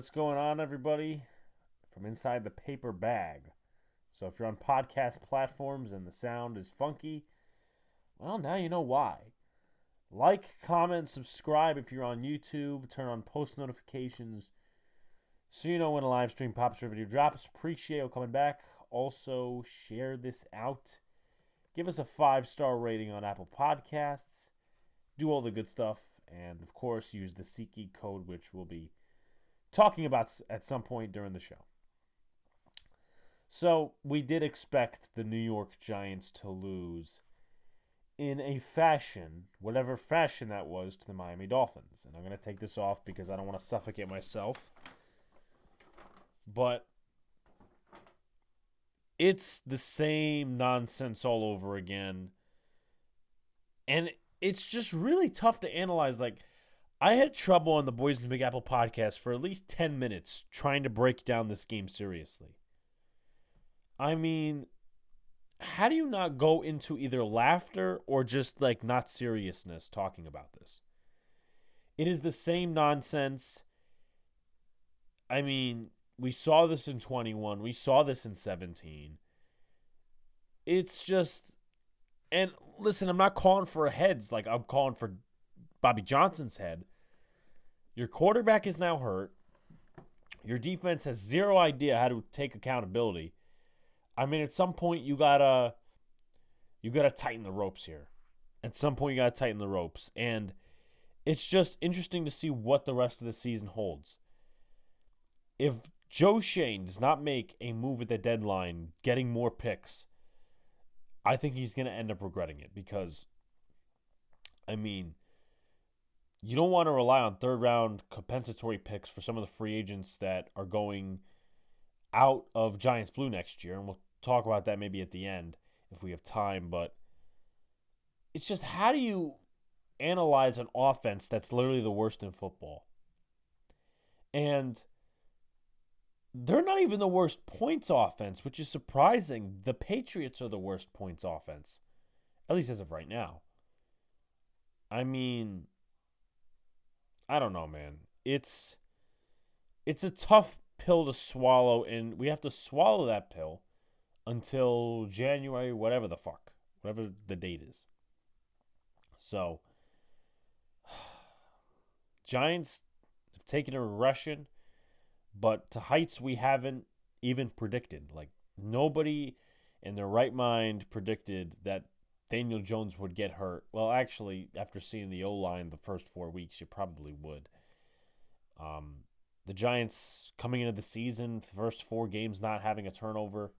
What's going on, everybody? From inside the paper bag. So, if you're on podcast platforms and the sound is funky, well, now you know why. Like, comment, subscribe if you're on YouTube. Turn on post notifications so you know when a live stream pops or video drops. Appreciate you coming back. Also, share this out. Give us a 5-star rating on Apple Podcasts. Do all the good stuff. And, of course, use the SeatGeek code, which we'll be talking about at some point during the show. So, we did expect the New York Giants to lose in a fashion, whatever fashion that was, to the Miami Dolphins. And I'm going to take this off because I don't want to suffocate myself. But it's the same nonsense all over again. And it's just really tough to analyze. Like, I had trouble on the Boys in the Big Apple podcast for at least 10 minutes trying to break down this game seriously. I mean, how do you not go into either laughter or just like not seriousness talking about this? It is the same nonsense. I mean, we saw this in 21. We saw this in 17. It's just, and listen, I'm not calling for heads like I'm calling for Bobby Johnson's head. Your quarterback is now hurt. Your defense has zero idea how to take accountability. I mean, at some point you gotta tighten the ropes here. At some point you gotta tighten the ropes, and it's just interesting to see what the rest of the season holds. If Joe Shane does not make a move at the deadline, getting more picks, I think he's gonna end up regretting it because, I mean, you don't want to rely on third-round compensatory picks for some of the free agents that are going out of Giants Blue next year, and we'll talk about that maybe at the end if we have time, but it's just, how do you analyze an offense that's literally the worst in football? And they're not even the worst points offense, which is surprising. The Patriots are the worst points offense, at least as of right now. I mean, I don't know, man. It's a tough pill to swallow, and we have to swallow that pill until January, whatever the date is. So, Giants have taken a regression, but to heights we haven't even predicted. Like, nobody in their right mind predicted that Daniel Jones would get hurt. Well, actually, after seeing the O-line the first 4 weeks, you probably would. The Giants coming into the season, the first 4 games not having a turnover.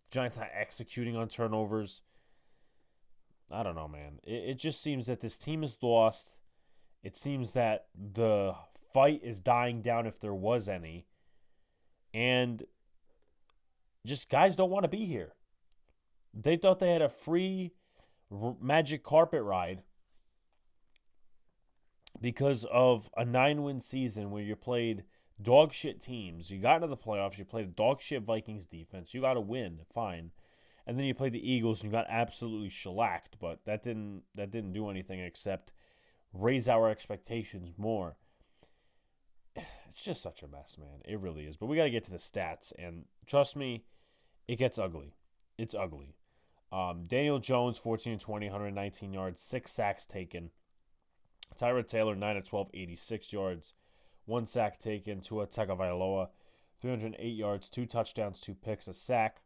Giants not executing on turnovers. I don't know, man. It just seems that this team is lost. It seems that the fight is dying down if there was any. And just guys don't want to be here. They thought they had a free magic carpet ride because of a 9-win season where you played dog shit teams. You got into the playoffs. You played a dog shit Vikings defense. You got to win, fine. And then you played the Eagles and you got absolutely shellacked. But that didn't do anything except raise our expectations more. It's just such a mess, man. It really is. But we got to get to the stats, and trust me, it gets ugly. It's ugly. Daniel Jones, 14-20, 119 yards, 6 sacks taken. Tyrod Taylor, 9-12, 86 yards, 1 sack taken. Tua Tagovailoa, 308 yards, 2 touchdowns, 2 picks, a sack.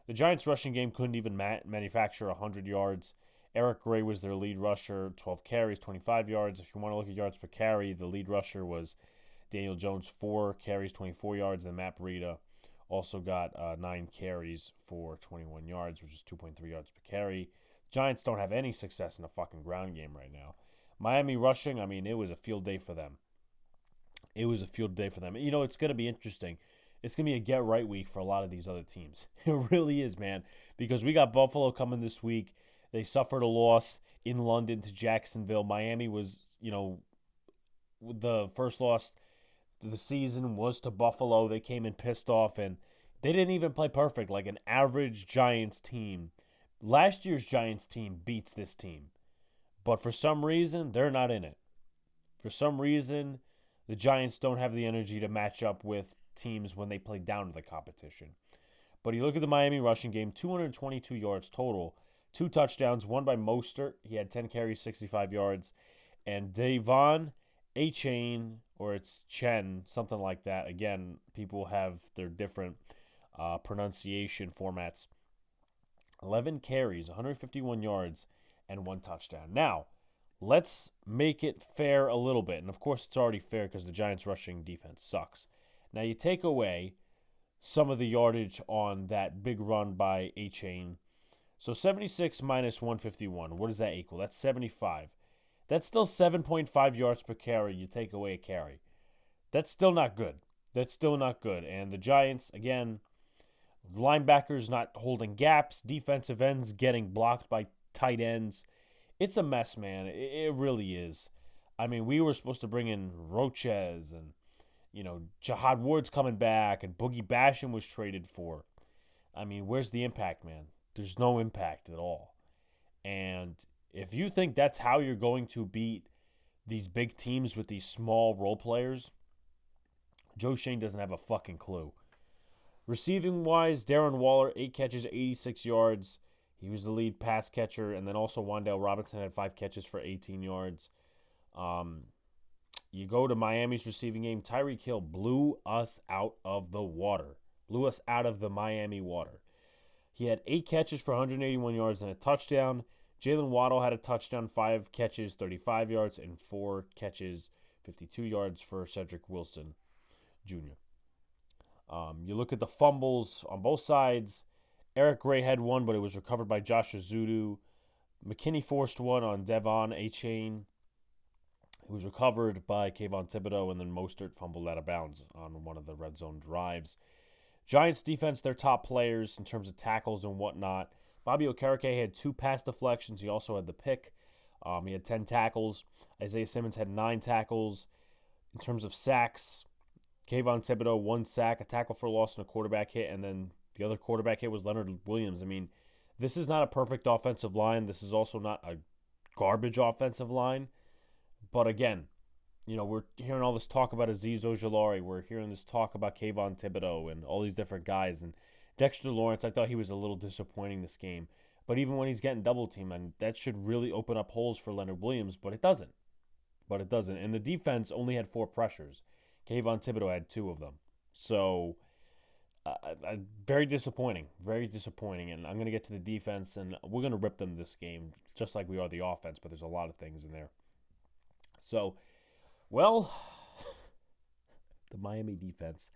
The Giants' rushing game couldn't even manufacture 100 yards. Eric Gray was their lead rusher, 12 carries, 25 yards. If you want to look at yards per carry, the lead rusher was Daniel Jones, 4 carries, 24 yards. And Matt Breida also got 9 carries for 21 yards, which is 2.3 yards per carry. Giants don't have any success in the fucking ground game right now. Miami rushing, I mean, it was a field day for them. It was a field day for them. You know, it's going to be interesting. It's going to be a get-right week for a lot of these other teams. It really is, man, because we got Buffalo coming this week. They suffered a loss in London to Jacksonville. Miami was, the first loss of the season was to Buffalo. They came in pissed off, and they didn't even play perfect like an average Giants team. Last year's Giants team beats this team. But for some reason, they're not in it. For some reason, The Giants don't have the energy to match up with teams when they play down to the competition. But you look at the Miami rushing game, 222 yards total, 2 touchdowns, one by Mostert. He had 10 carries, 65 yards. And Devon A-Chain, or it's Chen, something like that. Again, people have their different pronunciation formats. 11 carries, 151 yards, and 1 touchdown. Now, let's make it fair a little bit. And of course, it's already fair because the Giants' rushing defense sucks. Now, you take away some of the yardage on that big run by A-Chain. So 76 minus 151, what does that equal? That's 75. That's still 7.5 yards per carry. You take away a carry. That's still not good. That's still not good. And the Giants, again, linebackers not holding gaps, defensive ends getting blocked by tight ends. It's a mess, man. It really is. I mean, we were supposed to bring in Roches and, Jihad Ward's coming back and Boogie Basham was traded for. I mean, where's the impact, man? There's no impact at all. And if you think that's how you're going to beat these big teams with these small role players, Joe Shane doesn't have a fucking clue. Receiving-wise, Darren Waller, 8 catches, 86 yards. He was the lead pass catcher. And then also Wan'Dale Robinson had 5 catches for 18 yards. You go to Miami's receiving game. Tyreek Hill blew us out of the water. Blew us out of the Miami water. He had 8 catches for 181 yards and a touchdown. Jalen Waddle had a touchdown, 5 catches, 35 yards, and 4 catches, 52 yards for Cedric Wilson Jr. You look at the fumbles on both sides. Eric Gray had one, but it was recovered by Josh Azudu. McKinney forced one on Devon A-Chain. It was recovered by Kayvon Thibodeau, and then Mostert fumbled out of bounds on one of the red zone drives. Giants defense, their top players in terms of tackles and whatnot. Bobby Okereke had 2 pass deflections. He also had the pick. He had 10 tackles. Isaiah Simmons had 9 tackles. In terms of sacks, Kayvon Thibodeau, 1 sack, a tackle for loss, and a quarterback hit. And then the other quarterback hit was Leonard Williams. I mean, this is not a perfect offensive line. This is also not a garbage offensive line. But again, we're hearing all this talk about Azeez Ojulari. We're hearing this talk about Kayvon Thibodeau and all these different guys. And Dexter Lawrence, I thought he was a little disappointing this game. But even when he's getting double teamed, and that should really open up holes for Leonard Williams, but it doesn't. And the defense only had 4 pressures. Kayvon Thibodeau had 2 of them. So, very disappointing. Very disappointing. And I'm going to get to the defense, and we're going to rip them this game, just like we are the offense, but there's a lot of things in there. So, well, the Miami defense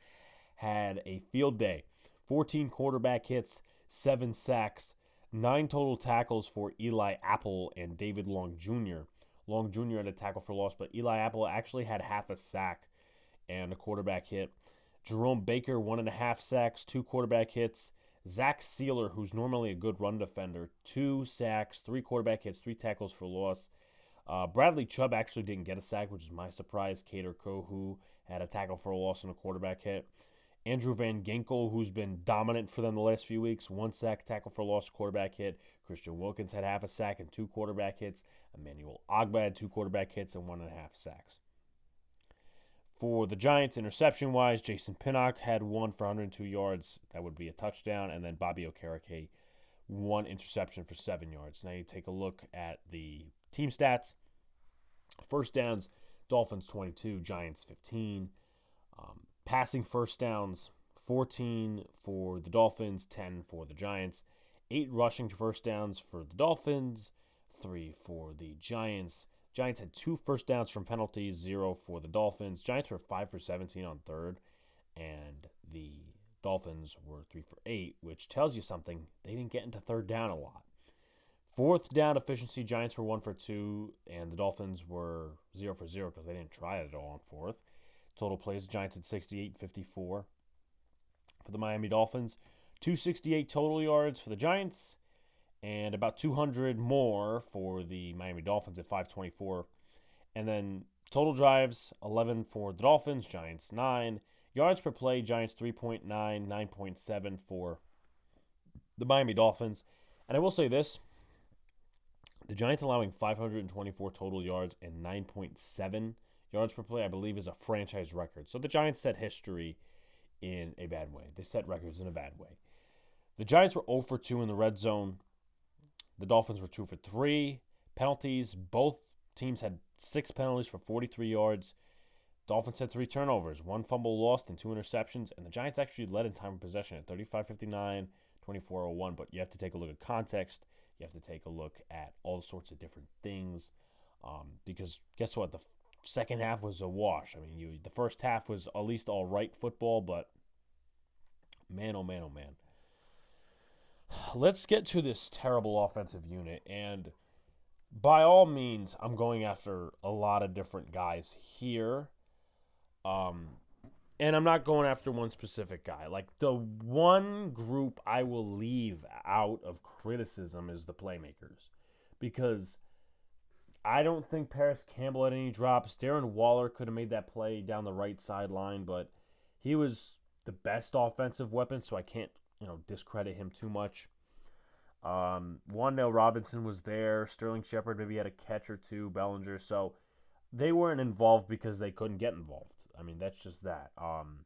had a field day. 14 quarterback hits, 7 sacks, 9 total tackles for Eli Apple and David Long Jr. Long Jr. had a tackle for loss, but Eli Apple actually had half a sack and a quarterback hit. Jerome Baker, 1.5 sacks, 2 quarterback hits. Zach Sealer, who's normally a good run defender, 2 sacks, 3 quarterback hits, 3 tackles for loss. Bradley Chubb actually didn't get a sack, which is my surprise. Kader Kohu had a tackle for a loss and a quarterback hit. Andrew Van Ginkel, who's been dominant for them the last few weeks, 1 sack, tackle for loss, quarterback hit. Christian Wilkins had half a sack and 2 quarterback hits. Emmanuel Ogbah had 2 quarterback hits and 1.5 sacks. For the Giants, interception-wise, Jason Pinnock had 1 for 102 yards. That would be a touchdown. And then Bobby Okereke, 1 interception for 7 yards. Now you take a look at the team stats. First downs, Dolphins 22, Giants 15. Passing first downs, 14 for the Dolphins, 10 for the Giants. 8 rushing first downs for the Dolphins, 3 for the Giants. Giants had 2 first downs from penalties, 0 for the Dolphins. Giants were 5 for 17 on third, and the Dolphins were 3 for 8, which tells you something. They didn't get into third down a lot. Fourth down efficiency, Giants were 1 for 2, and the Dolphins were 0 for 0 because they didn't try it at all on fourth. Total plays, Giants at 68-54 for the Miami Dolphins. 268 total yards for the Giants, and about 200 more for the Miami Dolphins at 524. And then total drives, 11 for the Dolphins, Giants 9. Yards per play, Giants 3.9, 9.7 for the Miami Dolphins. And I will say this, the Giants allowing 524 total yards and 9.7 yards per play, I believe, is a franchise record. So the Giants set history in a bad way. They set records in a bad way. The Giants were 0 for 2 in the red zone. The Dolphins were 2 for 3. Penalties, both teams had 6 penalties for 43 yards. Dolphins had 3 turnovers, 1 fumble lost and 2 interceptions, and the Giants actually led in time of possession at 35-59, 24-01, but you have to take a look at context. You have to take a look at all sorts of different things because guess what? The second half was a wash. I mean, the first half was at least all right football, but man, oh man, oh man. Let's get to this terrible offensive unit, and by all means, I'm going after a lot of different guys here. And I'm not going after one specific guy. Like, the one group I will leave out of criticism is the playmakers. Because I don't think Paris Campbell had any drops. Darren Waller could have made that play down the right sideline, but he was the best offensive weapon, so I can't, discredit him too much. Wan'Dale Robinson was there. Sterling Shepard maybe had a catch or two. Bellinger. So they weren't involved because they couldn't get involved. I mean, that's just that. I'm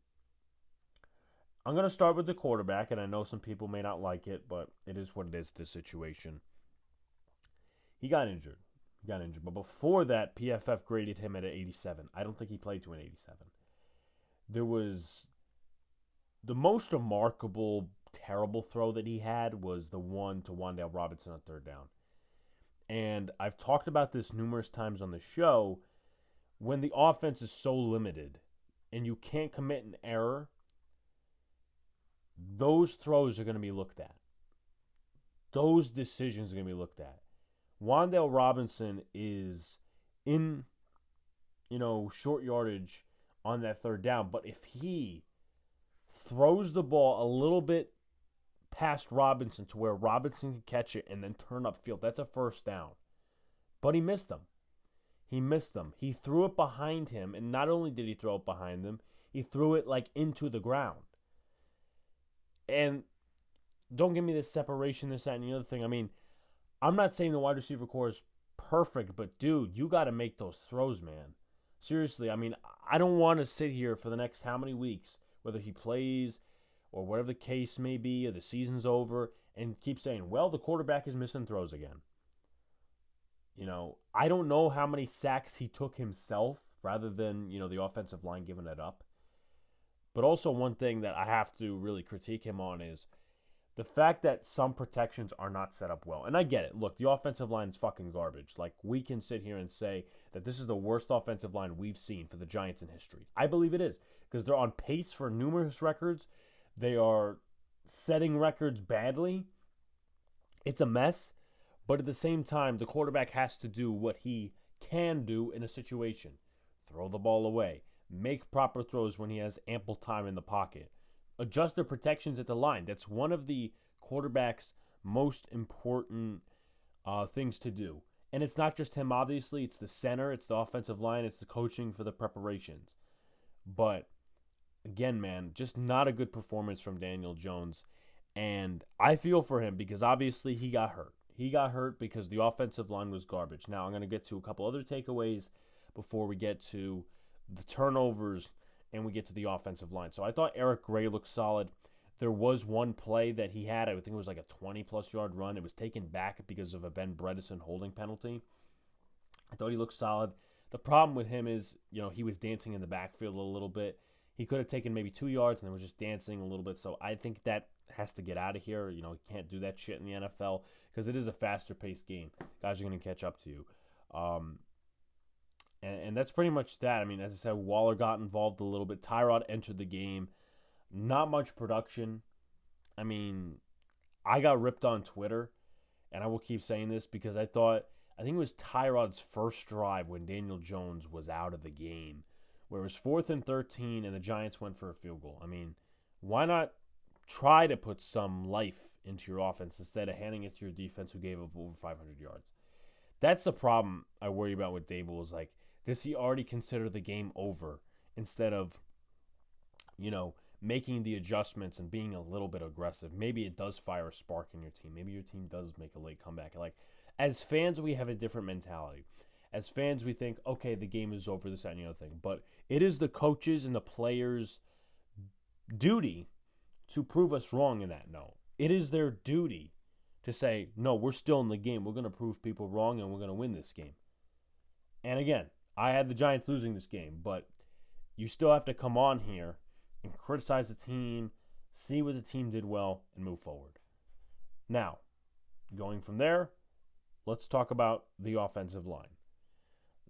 going to start with the quarterback, and I know some people may not like it, but it is what it is, this situation. He got injured. But before that, PFF graded him at an 87. I don't think he played to an 87. There was the most remarkable, terrible throw that he had was the one to Wan'Dale Robinson on third down. And I've talked about this numerous times on the show. When the offense is so limited and you can't commit an error, those throws are going to be looked at. Those decisions are going to be looked at. Wan'Dale Robinson is in, short yardage on that third down. But if he throws the ball a little bit past Robinson to where Robinson can catch it and then turn upfield, that's a first down. But he missed them. He threw it behind him, and not only did he throw it behind him, he threw it into the ground. And don't give me this separation, this, that, and the other thing. I mean, I'm not saying the wide receiver core is perfect, but dude, you got to make those throws, man. Seriously, I mean, I don't want to sit here for the next how many weeks, whether he plays or whatever the case may be, or the season's over, and keep saying, well, the quarterback is missing throws again. I don't know how many sacks he took himself rather than, the offensive line giving it up. But also one thing that I have to really critique him on is the fact that some protections are not set up well. And I get it. Look, the offensive line is fucking garbage. Like, we can sit here and say that this is the worst offensive line we've seen for the Giants in history. I believe it is, because they're on pace for numerous records. They are setting records badly. It's a mess. But at the same time, the quarterback has to do what he can do in a situation. Throw the ball away. Make proper throws when he has ample time in the pocket. Adjust the protections at the line. That's one of the quarterback's most important things to do. And it's not just him, obviously. It's the center. It's the offensive line. It's the coaching for the preparations. But, again, man, just not a good performance from Daniel Jones. And I feel for him because, obviously, he got hurt. He got hurt because the offensive line was garbage. Now, I'm going to get to a couple other takeaways before we get to the turnovers and we get to the offensive line. So I thought Eric Gray looked solid. There was one play that he had. I think it was like a 20-plus yard run. It was taken back because of a Ben Bredesen holding penalty. I thought he looked solid. The problem with him is, he was dancing in the backfield a little bit. He could have taken maybe 2 yards and then was just dancing a little bit. So I think that has to get out of here. You can't do that shit in the NFL because it is a faster-paced game. Guys are going to catch up to you. And that's pretty much that. I mean, as I said, Waller got involved a little bit. Tyrod entered the game. Not much production. I mean, I got ripped on Twitter, and I will keep saying this because I think it was Tyrod's first drive when Daniel Jones was out of the game, where it was 4th and 13, and the Giants went for a field goal. I mean, why not try to put some life into your offense instead of handing it to your defense who gave up over 500 yards? That's the problem I worry about with Dable is does he already consider the game over instead of, making the adjustments and being a little bit aggressive? Maybe it does fire a spark in your team. Maybe your team does make a late comeback. As fans, we have a different mentality. As fans, we think, okay, the game is over, this, that, and the other thing. But it is the coaches and the players' duty to prove us wrong in that note. It is their duty to say, no, we're still in the game. We're going to prove people wrong, and we're going to win this game. And again, I had the Giants losing this game, but you still have to come on here and criticize the team, see what the team did well, and move forward. Now, going from there, let's talk about the offensive line.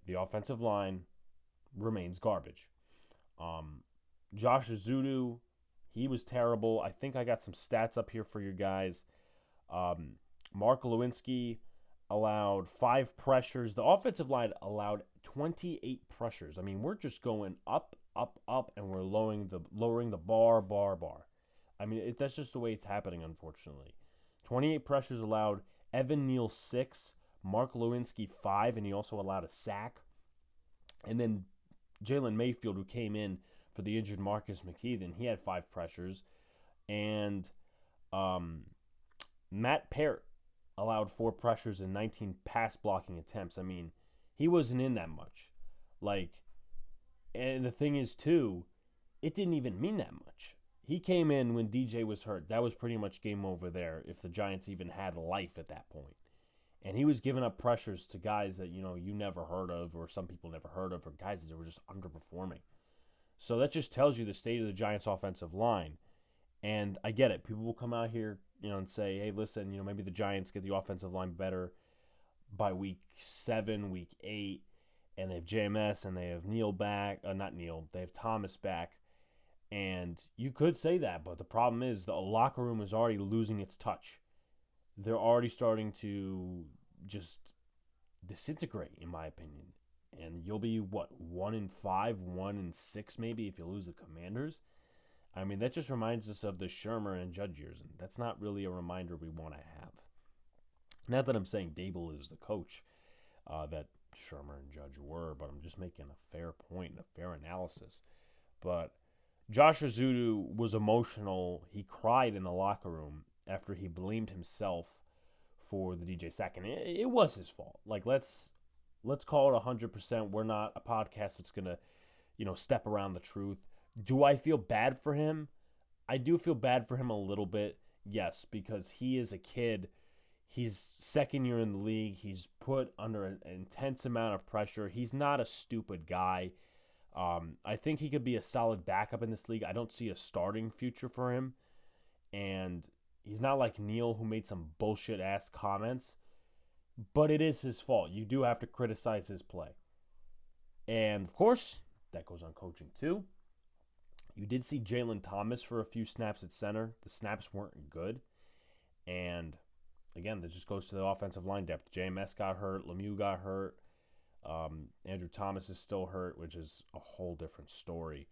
The offensive line remains garbage. Josh Ezeudu, he was terrible. I think I got some stats up here for you guys. Mark Lewinsky allowed 5 pressures. The offensive line allowed 28 pressures. I mean, we're just going up, and we're lowering the bar. I mean, that's just the way it's happening, unfortunately. 28 pressures allowed. Evan Neal 6, Mark Lewinsky 5, and he also allowed a sack. And then Jalen Mayfield, who came in for the injured Marcus McKeithen, he had 5 pressures. And Matt Peart allowed 4 pressures and 19 pass blocking attempts. I mean, he wasn't in that much. And the thing is, too, it didn't even mean that much. He came in when DJ was hurt. That was pretty much game over there if the Giants even had life at that point. And he was giving up pressures to guys that, you never heard of, or some people never heard of, or guys that were just underperforming. So that just tells you the state of the Giants' offensive line. And I get it. People will come out here, and say, hey, listen, maybe the Giants get the offensive line better by week 7, week 8, and they have JMS and they have Neal back. They have Thomas back. And you could say that, but the problem is the locker room is already losing its touch. They're already starting to just disintegrate, in my opinion. And you'll be, 1-5, 1-6 maybe if you lose the Commanders? I mean, that just reminds us of the Shermer and Judge years, and that's not really a reminder we want to have. Not that I'm saying Dable is the coach that Shermer and Judge were, but I'm just making a fair point and a fair analysis. But Josh Ezeudu was emotional. He cried in the locker room after he blamed himself for the DJ sack, and it was his fault. Let's call it 100%. We're not a podcast that's gonna, step around the truth. Do I feel bad for him? I do feel bad for him a little bit, yes, because he is a kid. He's second year in the league. He's put under an intense amount of pressure. He's not a stupid guy. I think he could be a solid backup in this league. I don't see a starting future for him. And he's not like Neal, who made some bullshit-ass comments. But it is his fault. You do have to criticize his play. And, of course, that goes on coaching too. You did see Jalen Thomas for a few snaps at center. The snaps weren't good. And, again, that just goes to the offensive line depth. JMS got hurt. Lemieux got hurt. Andrew Thomas is still hurt, which is a whole different story.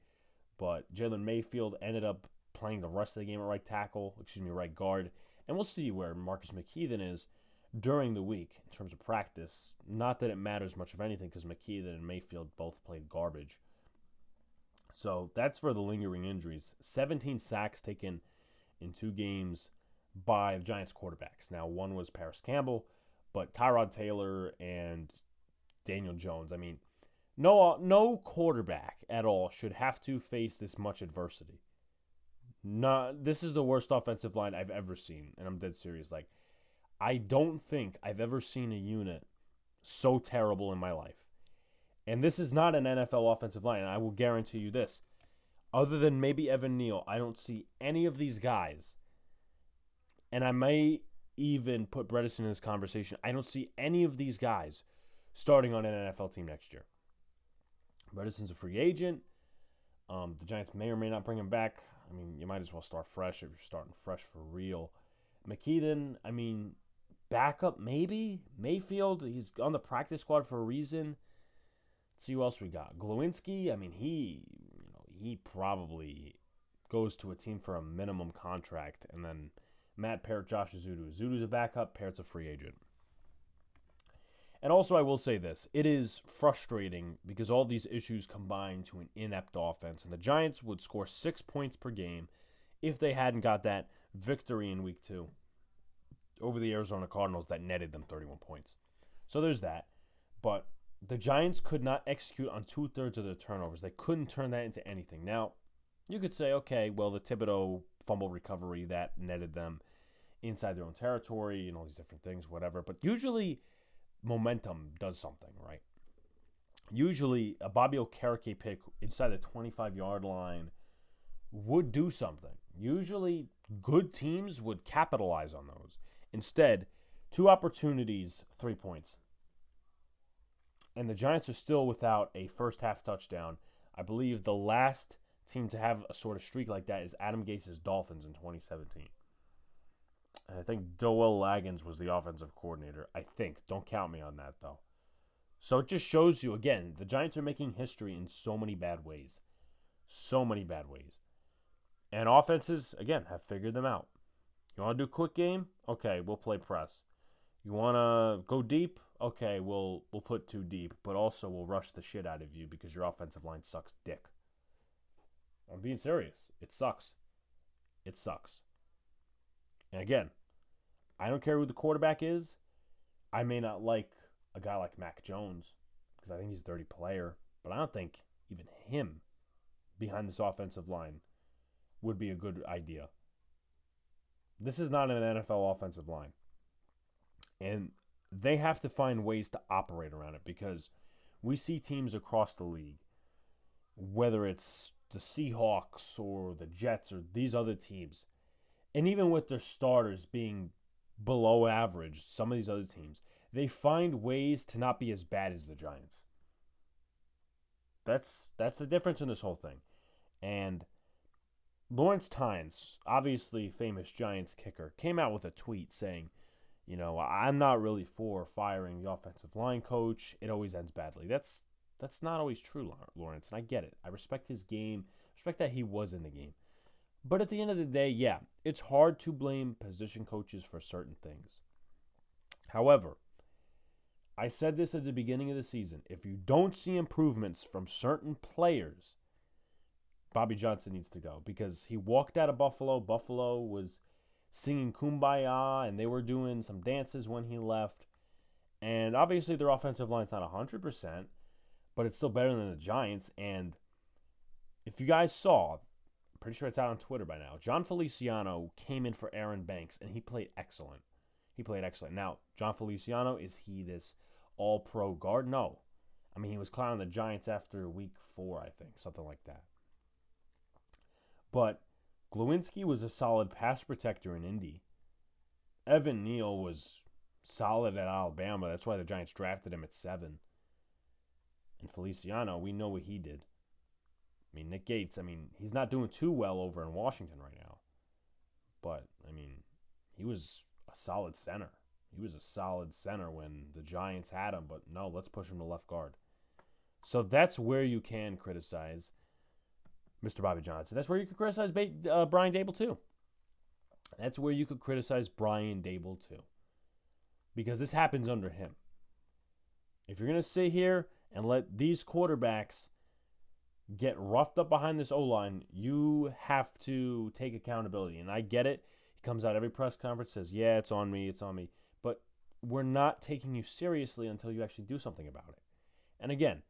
But Jalen Mayfield ended up playing the rest of the game at right guard. And we'll see where Marcus McKeithen is during the week in terms of practice. Not that it matters much of anything because McKeithen and Mayfield both played garbage. So that's for the lingering injuries. 17 sacks taken in 2 games by the Giants quarterbacks. Now, one was Paris Campbell, but Tyrod Taylor and Daniel Jones. I mean, no quarterback at all should have to face this much adversity. This is the worst offensive line I've ever seen, and I'm dead serious. I don't think I've ever seen a unit so terrible in my life. And this is not an NFL offensive line, and I will guarantee you this. Other than maybe Evan Neal, I don't see any of these guys, and I may even put Bredesen in this conversation, I don't see any of these guys starting on an NFL team next year. Bredesen's a free agent. The Giants may or may not bring him back. I mean, you might as well start fresh if you're starting fresh for real. McKeithen, I mean, backup maybe. Mayfield, he's on the practice squad for a reason. Let's see who else we got. Glowinski, I mean, he probably goes to a team for a minimum contract. And then Matt Peart, Josh Ezeudu. Ezeudu's a backup. Peart's a free agent. And also, I will say this. It is frustrating because all these issues combine to an inept offense. And the Giants would score 6 points per game if they hadn't got that victory in Week 2 over the Arizona Cardinals that netted them 31 points. So there's that. But the Giants could not execute on 2/3 of their turnovers. They couldn't turn that into anything. Now, you could say, okay, well, the Thibodeau fumble recovery, that netted them inside their own territory and all these different things, whatever. But usually, momentum does something, right? Usually, a Bobby Okereke pick inside the 25-yard line would do something. Usually, good teams would capitalize on those. Instead, 2 opportunities, 3 points. And the Giants are still without a first-half touchdown. I believe the last team to have a sort of streak like that is Adam Gates' Dolphins in 2017. And I think Doel Laggins was the offensive coordinator. I think. Don't count me on that, though. So it just shows you, again, the Giants are making history in so many bad ways. So many bad ways. And offenses, again, have figured them out. You want to do a quick game? Okay, we'll play press. You want to go deep? Okay, we'll put 2 deep, but also we'll rush the shit out of you because your offensive line sucks dick. I'm being serious. It sucks. It sucks. And again, I don't care who the quarterback is. I may not like a guy like Mac Jones because I think he's a dirty player, but I don't think even him behind this offensive line would be a good idea. This is not an NFL offensive line. And they have to find ways to operate around it because we see teams across the league, whether it's the Seahawks or the Jets or these other teams, and even with their starters being below average, some of these other teams, they find ways to not be as bad as the Giants. That's the difference in this whole thing. And Lawrence Tynes, obviously famous Giants kicker, came out with a tweet saying, I'm not really for firing the offensive line coach. It always ends badly. That's not always true, Lawrence, and I get it. I respect his game. I respect that he was in the game. But at the end of the day, yeah, it's hard to blame position coaches for certain things. However, I said this at the beginning of the season. If you don't see improvements from certain players, Bobby Johnson needs to go because he walked out of Buffalo. Buffalo was singing Kumbaya, and they were doing some dances when he left. And obviously their offensive line's not 100%, but it's still better than the Giants. And if you guys saw, I'm pretty sure it's out on Twitter by now, John Feliciano came in for Aaron Banks, and he played excellent. Now, John Feliciano, is he this all-pro guard? No. I mean, he was clowning the Giants after week 4, I think, something like that. But Glowinski was a solid pass protector in Indy. Evan Neal was solid at Alabama. That's why the Giants drafted him at 7. And Feliciano, we know what he did. I mean, Nick Gates, he's not doing too well over in Washington right now. But, he was a solid center. He was a solid center when the Giants had him. But no, let's push him to left guard. So that's where you can criticize Mr. Bobby Johnson. That's where you could criticize Brian Daboll too. Because this happens under him. If you're going to sit here and let these quarterbacks get roughed up behind this O-line, you have to take accountability. And I get it. He comes out every press conference, says, yeah, it's on me. But we're not taking you seriously until you actually do something about it. And again,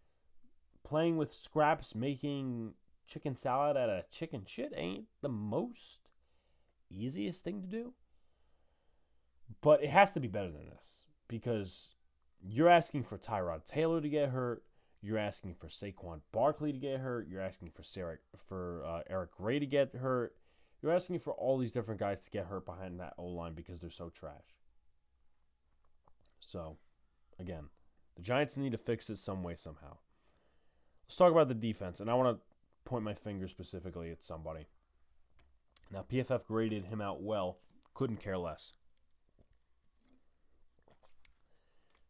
playing with scraps, making chicken salad out of chicken shit ain't the most easiest thing to do. But it has to be better than this because you're asking for Tyrod Taylor to get hurt. You're asking for Saquon Barkley to get hurt. You're asking for Eric Gray to get hurt. You're asking for all these different guys to get hurt behind that O-line because they're so trash. So, again, the Giants need to fix it some way, somehow. Let's talk about the defense, and I want to point my finger specifically at somebody. Now, PFF graded him out well. Couldn't care less.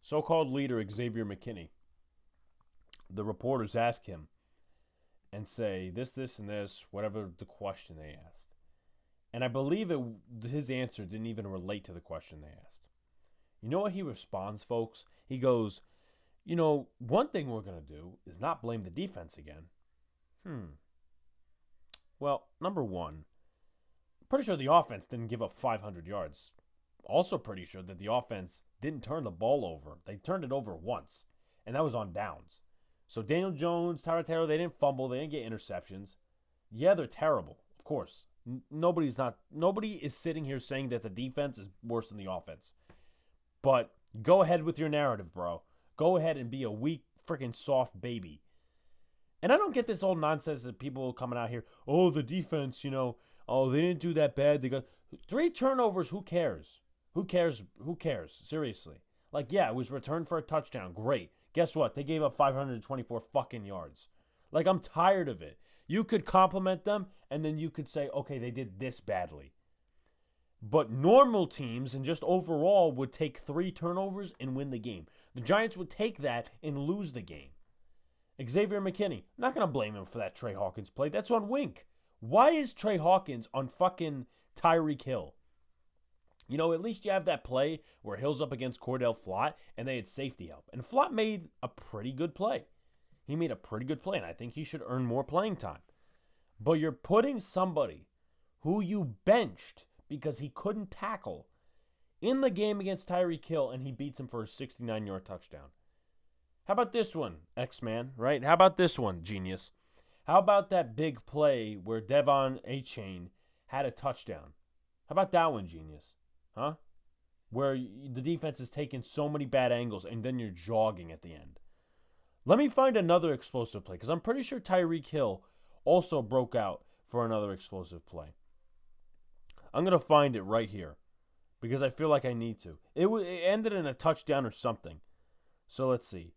So-called leader Xavier McKinney. The reporters ask him and say this, and this, whatever the question they asked. And I believe his answer didn't even relate to the question they asked. You know what he responds, folks? He goes, one thing we're going to do is not blame the defense again. Well, number one, pretty sure the offense didn't give up 500 yards. Also pretty sure that the offense didn't turn the ball over. They turned it over once. and that was on downs. So Daniel Jones, Tyrod Taylor, they didn't fumble, they didn't get interceptions. Yeah, they're terrible, of course. Nobody is sitting here saying that the defense is worse than the offense. But go ahead with your narrative, bro. Go ahead and be a weak, freaking soft baby. And I don't get this old nonsense that people coming out here, oh, the defense, oh, they didn't do that bad. They got 3 turnovers. Who cares? Who cares? Who cares? Seriously. Like, yeah, it was returned for a touchdown. Great. Guess what? They gave up 524 fucking yards. Like, I'm tired of it. You could compliment them, and then you could say, okay, they did this badly. But normal teams and just overall would take 3 turnovers and win the game. The Giants would take that and lose the game. Xavier McKinney, I'm not going to blame him for that Trey Hawkins play. That's on Wink. Why is Trey Hawkins on fucking Tyreek Hill? At least you have that play where Hill's up against Cordell Flott and they had safety help. And Flott made a pretty good play. He made a pretty good play, and I think he should earn more playing time. But you're putting somebody who you benched because he couldn't tackle in the game against Tyreek Hill, and he beats him for a 69-yard touchdown. How about this one, X-Man, right? How about this one, genius? How about that big play where Devon Achane had a touchdown? How about that one, genius? Huh? Where the defense is taking so many bad angles, and then you're jogging at the end. Let me find another explosive play, because I'm pretty sure Tyreek Hill also broke out for another explosive play. I'm going to find it right here, because I feel like I need to. It ended in a touchdown or something. So let's see.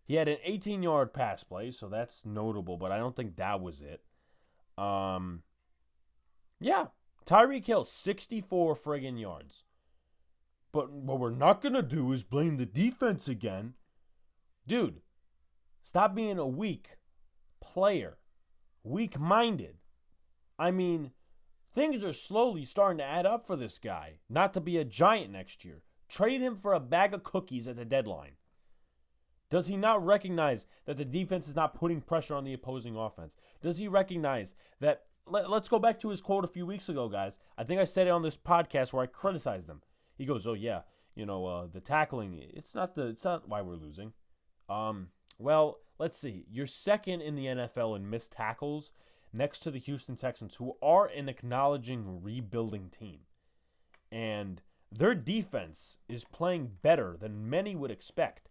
He had an 18-yard pass play, so that's notable, but I don't think that was it. Yeah, Tyreek Hill, 64 friggin' yards. But what we're not going to do is blame the defense again. Dude, stop being a weak player. Weak-minded. I mean, things are slowly starting to add up for this guy. Not to be a Giant next year. Trade him for a bag of cookies at the deadline. Does he not recognize that the defense is not putting pressure on the opposing offense? Does he recognize that? Let's go back to his quote a few weeks ago, guys. I think I said it on this podcast where I criticized him. He goes, "Oh yeah, the tackling. It's not why we're losing." Well, let's see. You're second in the NFL in missed tackles, next to the Houston Texans, who are an acknowledging rebuilding team, and their defense is playing better than many would expect.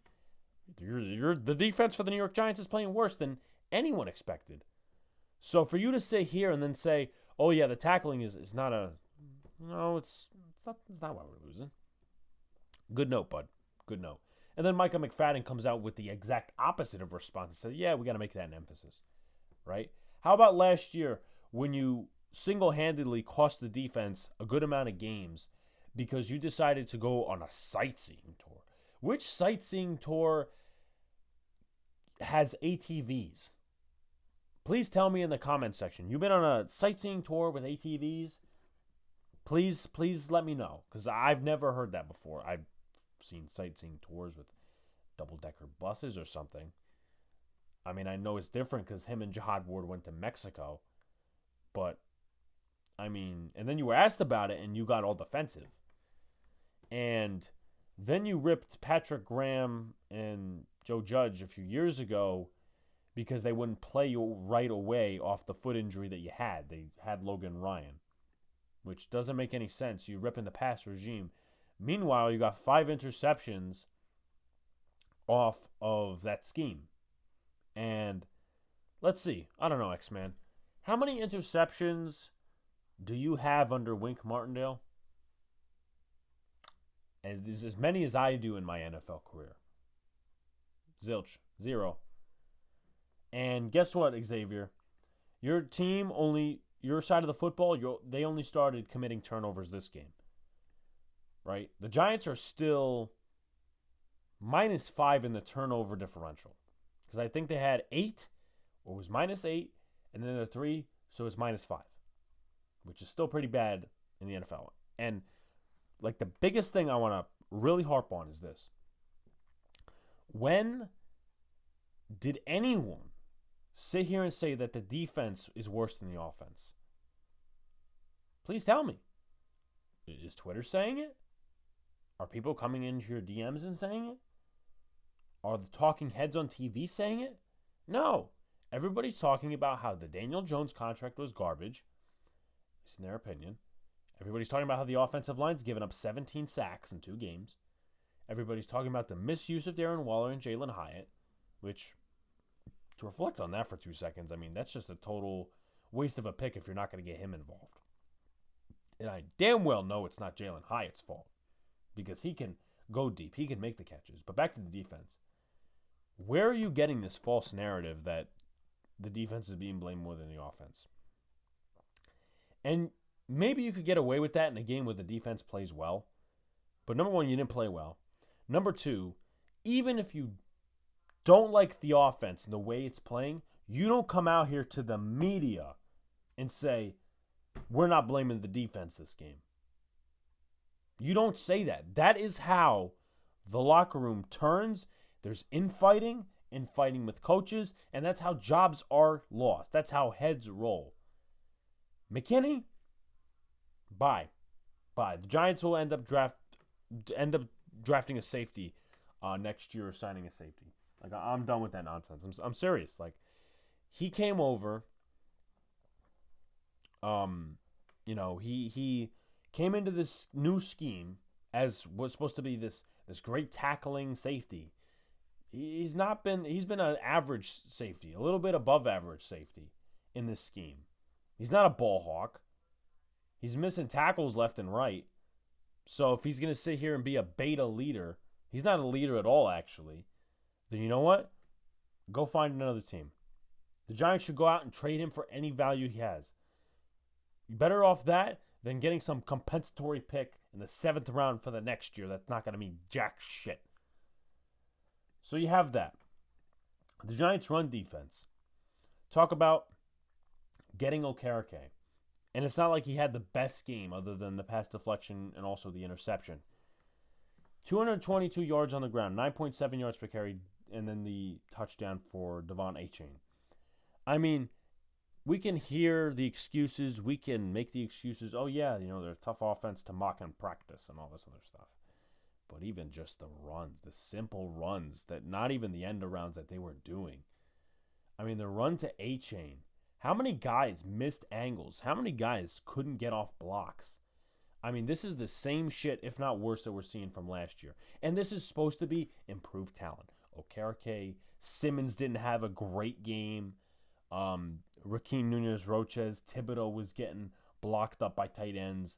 The defense for the New York Giants is playing worse than anyone expected. So for you to sit here and then say, "Oh yeah, the tackling is not a," no, it's not why we're losing. Good note, bud. Good note. And then Micah McFadden comes out with the exact opposite of response and says, "Yeah, we got to make that an emphasis." Right? How about last year when you single-handedly cost the defense a good amount of games because you decided to go on a sightseeing tour? Which sightseeing tour has ATVs? Please tell me in the comment section. You've been on a sightseeing tour with ATVs? Please let me know, because I've never heard that before. I've seen sightseeing tours with double-decker buses or something. I mean, I know it's different because him and Jihad Ward went to Mexico. But, I mean, and then you were asked about it and you got all defensive. And then you ripped Patrick Graham and Joe Judge a few years ago because they wouldn't play you right away off the foot injury that you had. They had Logan Ryan, which doesn't make any sense. You rip in the pass regime. Meanwhile, you got 5 interceptions off of that scheme. And let's see. I don't know, X-Man. How many interceptions do you have under Wink Martindale? And there's as many as I do in my NFL career. Zilch. 0. And guess what, Xavier? Your team your side of the football, they only started committing turnovers this game. Right? The Giants are still -5 in the turnover differential. Because I think they had 8, or it was -8, and then the 3, so it's -5. Which is still pretty bad in the NFL. And like the biggest thing I want to really harp on is this. When did anyone sit here and say that the defense is worse than the offense? Please tell me. Is Twitter saying it? Are people coming into your DMs and saying it? Are the talking heads on TV saying it? No. Everybody's talking about how the Daniel Jones contract was garbage. It's in their opinion. Everybody's talking about how the offensive line's given up 17 sacks in 2 games. Everybody's talking about the misuse of Darren Waller and Jalen Hyatt, which, to reflect on that for 2 seconds, I mean, that's just a total waste of a pick if you're not going to get him involved. And I damn well know it's not Jalen Hyatt's fault because he can go deep. He can make the catches. But back to the defense. Where are you getting this false narrative that the defense is being blamed more than the offense? And maybe you could get away with that in a game where the defense plays well. But number one, you didn't play well. Number two, even if you don't like the offense and the way it's playing, you don't come out here to the media and say, we're not blaming the defense this game. You don't say that. That is how the locker room turns. There's infighting with coaches, and that's how jobs are lost. That's how heads roll. McKinney, bye. The Giants will end up drafting a safety next year or signing a safety. Like, I'm done with that nonsense. I'm serious. Like, he came over. He came into this new scheme as was supposed to be this great tackling safety. He's been an average safety, a little bit above average safety in this scheme. He's not a ball hawk. He's missing tackles left and right. So if he's going to sit here and be a beta leader, he's not a leader at all, actually. Then you know what? Go find another team. The Giants should go out and trade him for any value he has. You're better off that than getting some compensatory pick in the 7th round for the next year that's not going to mean jack shit. So you have that. The Giants' run defense. Talk about getting Okereke. And it's not like he had the best game other than the pass deflection and also the interception. 222 yards on the ground, 9.7 yards per carry, and then the touchdown for Devon Achane. I mean, we can hear the excuses. We can make the excuses. Oh, yeah, they're a tough offense to mock in practice and all this other stuff. But even just the runs, the simple runs, that not even the end arounds that they were doing. I mean, the run to Achane. How many guys missed angles? How many guys couldn't get off blocks? I mean, this is the same shit, if not worse, that we're seeing from last year. And this is supposed to be improved talent. Okereke, Simmons didn't have a great game. Raheem Nunez-Roches, Thibodeau was getting blocked up by tight ends.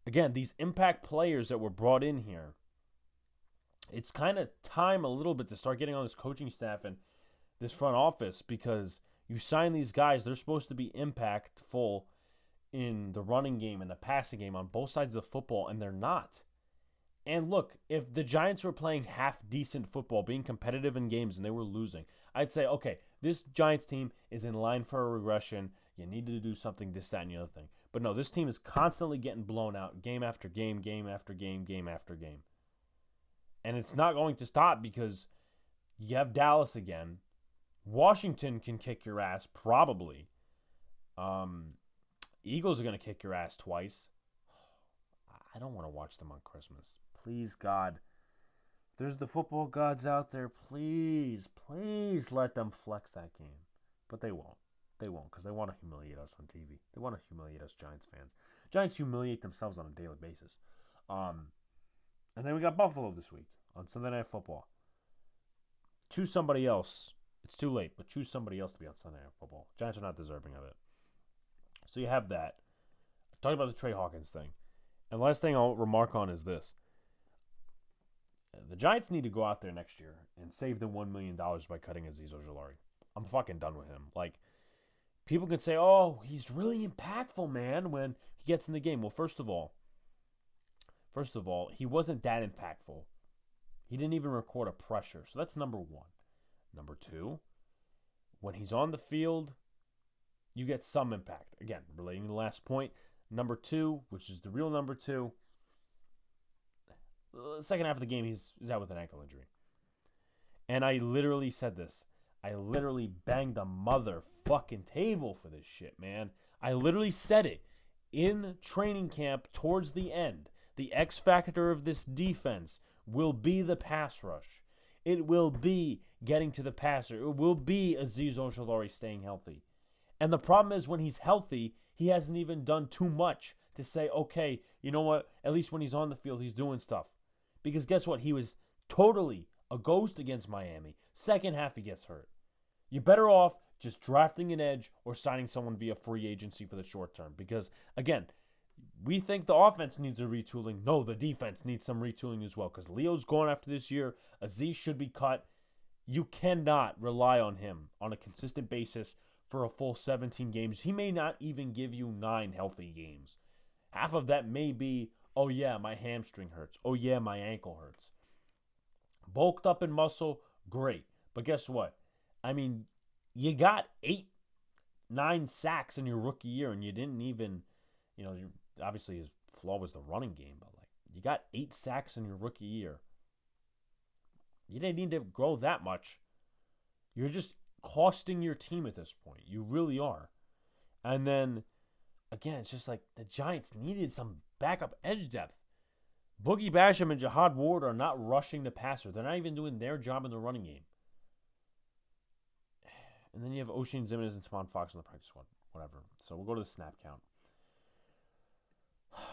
Again, these impact players that were brought in here, it's kind of time a little bit to start getting on this coaching staff and this front office because you sign these guys, they're supposed to be impactful in the running game and the passing game on both sides of the football, and they're not. And look, if the Giants were playing half-decent football, being competitive in games, and they were losing, I'd say, okay, this Giants team is in line for a regression. You need to do something, this, that, and the other thing. But no, this team is constantly getting blown out game after game, game after game, game after game. And it's not going to stop because you have Dallas again. Washington can kick your ass, probably. Eagles are going to kick your ass twice. I don't want to watch them on Christmas. Please, God. If there's the football gods out there, please let them flex that game. But they won't. They won't because they want to humiliate us on TV. They want to humiliate us Giants fans. Giants humiliate themselves on a daily basis. And then we got Buffalo this week on Sunday Night Football. Choose somebody else. It's too late, but choose somebody else to be on Sunday Night Football. Giants are not deserving of it. So you have that. Talk about the Trey Hawkins thing. And the last thing I'll remark on is this. The Giants need to go out there next year and save them $1 million by cutting Azeez Ojulari. I'm fucking done with him. Like, people can say, oh, he's really impactful, man, when he gets in the game. Well, first of all, he wasn't that impactful. He didn't even record a pressure. So that's number one. Number two, when he's on the field, you get some impact. Again, relating to the last point, number two, which is the real number two, the second half of the game, he's out with an ankle injury. And I literally said this. I literally banged the motherfucking table for this shit, man. I literally said it in training camp towards the end. The X factor of this defense will be the pass rush. It will be getting to the passer. It will be Azeez Ojulari staying healthy. And the problem is when he's healthy, he hasn't even done too much to say, okay, you know what? At least when he's on the field, he's doing stuff. Because guess what? He was totally a ghost against Miami. Second half, he gets hurt. You're better off just drafting an edge or signing someone via free agency for the short term. Because, again, we think the offense needs a retooling. No, the defense needs some retooling as well. Because Leo's gone after this year. Azeez should be cut. You cannot rely on him on a consistent basis for a full 17 games. He may not even give you 9 healthy games. Half of that may be, oh yeah, my hamstring hurts. Oh yeah, my ankle hurts. Bulked up in muscle, great. But guess what? I mean, you got 8-9 sacks in your rookie year, and you didn't even, obviously his flaw was the running game, but you got 8 sacks in your rookie year. You didn't need to grow that much. You're just costing your team at this point. You really are. And then, again, it's just like the Giants needed some backup edge depth. Boogie Basham and Jihad Ward are not rushing the passer. They're not even doing their job in the running game. And then you have O'Shane Ximines and Tamon Fox on the practice squad. Whatever. So we'll go to the snap count.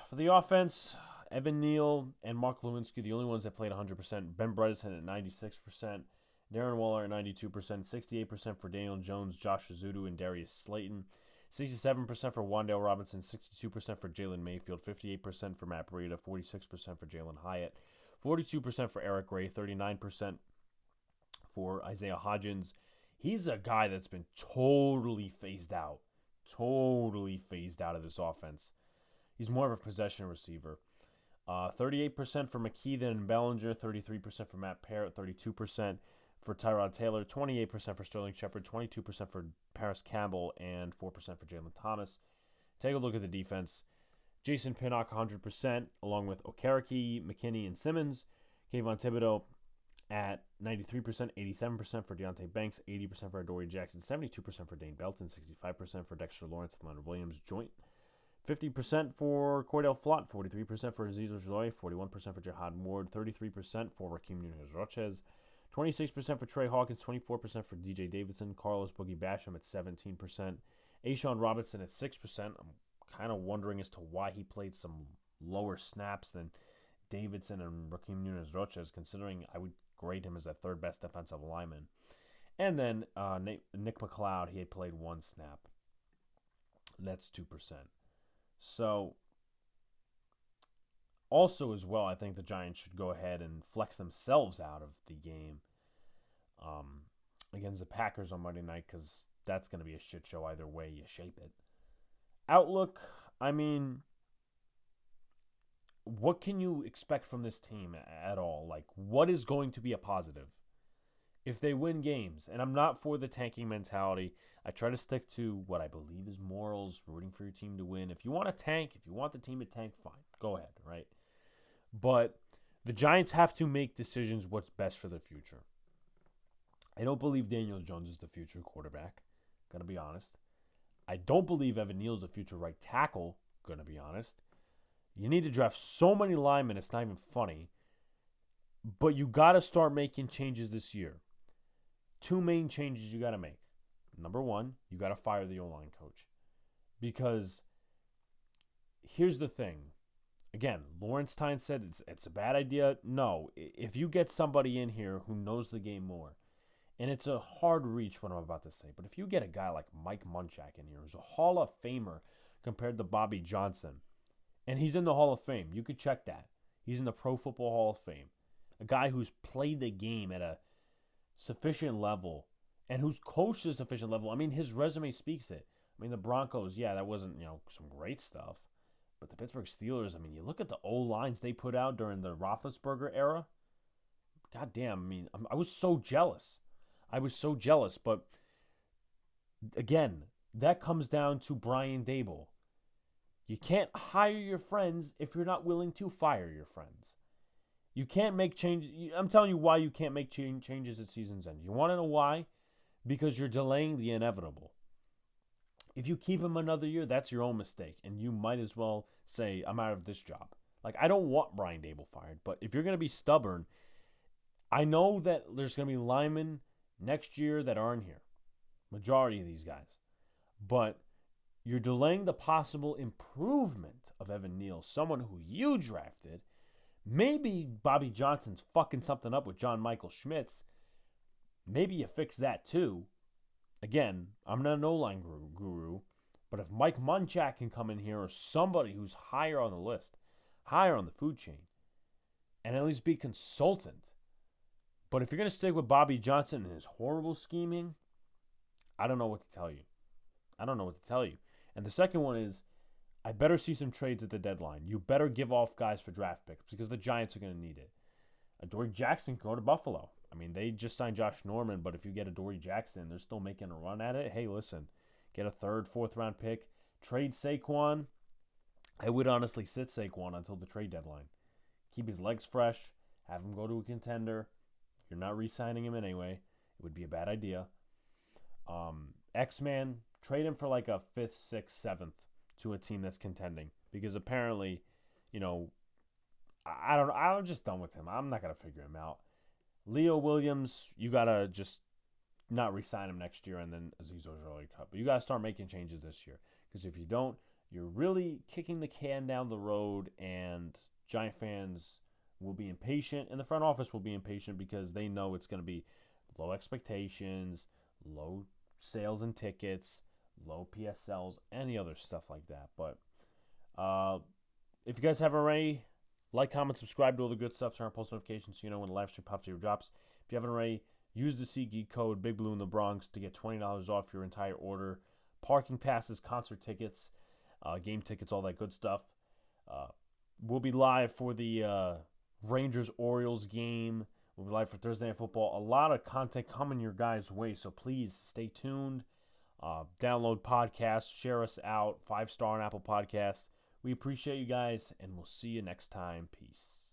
For the offense, Evan Neal and Mark Lewinsky, the only ones that played 100%. Ben Bredeson at 96%. Darren Waller at 92%. 68% for Daniel Jones, Josh Azudu, and Darius Slayton. 67% for Wan'Dale Robinson. 62% for Jalen Mayfield. 58% for Matt Breida. 46% for Jalen Hyatt. 42% for Eric Gray. 39% for Isaiah Hodgins. He's a guy that's been totally phased out. Totally phased out of this offense. He's more of a possession receiver. 38% for McKeithen and Bellinger. 33% for Matt Parrott. 32% for Tyrod Taylor. 28% for Sterling Shepard. 22% for Paris Campbell. And 4% for Jalen Thomas. Take a look at the defense. Jason Pinnock, 100%, along with Okereke, McKinney, and Simmons. Kayvon Thibodeau at 93%, 87% for Deontay Banks, 80% for Adoree Jackson, 72% for Dane Belton, 65% for Dexter Lawrence and Leonard Williams joint, 50% for Cordell Flott, 43% for Azeez Ojulari, 41% for Jihad Ward, 33% for Raheem Nunez-Roches, 26% for Trey Hawkins, 24% for DJ Davidson, Carlos Boogie Basham at 17%, A'Shawn Robinson at 6%. I'm kind of wondering as to why he played some lower snaps than Davidson and Raheem Nunez-Roches, considering I would grade him as a third best defensive lineman. And then Nick McLeod, he had played 1 snap. That's 2%. So, also as well, I think the Giants should go ahead and flex themselves out of the game against the Packers on Monday night, because that's going to be a shit show either way you shape it. Outlook, I mean, what can you expect from this team at all? Like, what is going to be a positive? If they win games, and I'm not for the tanking mentality, I try to stick to what I believe is morals, rooting for your team to win. If you want to tank, if you want the team to tank, fine, go ahead, right? But the Giants have to make decisions what's best for the future. I don't believe Daniel Jones is the future quarterback, gonna be honest. I don't believe Evan Neal is the future right tackle, gonna be honest. You need to draft so many linemen, it's not even funny. But you got to start making changes this year. 2 main changes you got to make. Number 1, you got to fire the O-line coach. Because here's the thing. Again, Lawrence Tynes said it's a bad idea. No, if you get somebody in here who knows the game more, and it's a hard reach what I'm about to say, but if you get a guy like Mike Munchak in here, who's a Hall of Famer compared to Bobby Johnson, and he's in the Hall of Fame, you could check that. He's in the Pro Football Hall of Fame. A guy who's played the game at a sufficient level and who's coached at a sufficient level. I mean, his resume speaks it. I mean, the Broncos, yeah, that wasn't, some great stuff. But the Pittsburgh Steelers, I mean, you look at the O-lines they put out during the Roethlisberger era. God damn, I mean, I was so jealous. But, again, that comes down to Brian Daboll. You can't hire your friends if you're not willing to fire your friends. You can't make changes. I'm telling you why you can't make changes at season's end. You want to know why? Because you're delaying the inevitable. If you keep him another year, that's your own mistake. And you might as well say, I'm out of this job. Like, I don't want Brian Daboll fired. But if you're going to be stubborn, I know that there's going to be linemen next year that aren't here. Majority of these guys. But you're delaying the possible improvement of Evan Neal, someone who you drafted. Maybe Bobby Johnson's fucking something up with John Michael Schmitz. Maybe you fix that too. Again, I'm not an O-line guru, but if Mike Munchak can come in here or somebody who's higher on the list, higher on the food chain, and at least be consultant. But if you're going to stick with Bobby Johnson and his horrible scheming, I don't know what to tell you. And the second one is, I better see some trades at the deadline. You better give off guys for draft picks because the Giants are going to need it. Adoree Jackson can go to Buffalo. I mean, they just signed Josh Norman, but if you get Adoree Jackson, they're still making a run at it. Hey, listen, get a third, fourth round pick. Trade Saquon. I would honestly sit Saquon until the trade deadline. Keep his legs fresh. Have him go to a contender. You're not re-signing him anyway. It would be a bad idea. X-Man, trade him for like a 5th, 6th, 7th to a team that's contending. Because apparently, I'm just done with him. I'm not going to figure him out. Leo Williams, you got to just not re-sign him next year and then Azeez Ojulari cut. But you got to start making changes this year. Because if you don't, you're really kicking the can down the road, and Giant fans will be impatient, and the front office will be impatient because they know it's going to be low expectations, low sales and tickets, low PSLs, any other stuff like that. But if you guys haven't already, like, comment, subscribe to all the good stuff, turn on post notifications so you know when the live stream pops or drops. If you haven't already, use the SeatGeek code Big Blue in the Bronx to get $20 off your entire order. Parking passes, concert tickets, game tickets, all that good stuff. We'll be live for the Rangers-Orioles game. We'll be live for Thursday Night Football. A lot of content coming your guys' way, so please stay tuned. Download podcasts, share us out, 5-star on Apple Podcasts. We appreciate you guys, and we'll see you next time. Peace.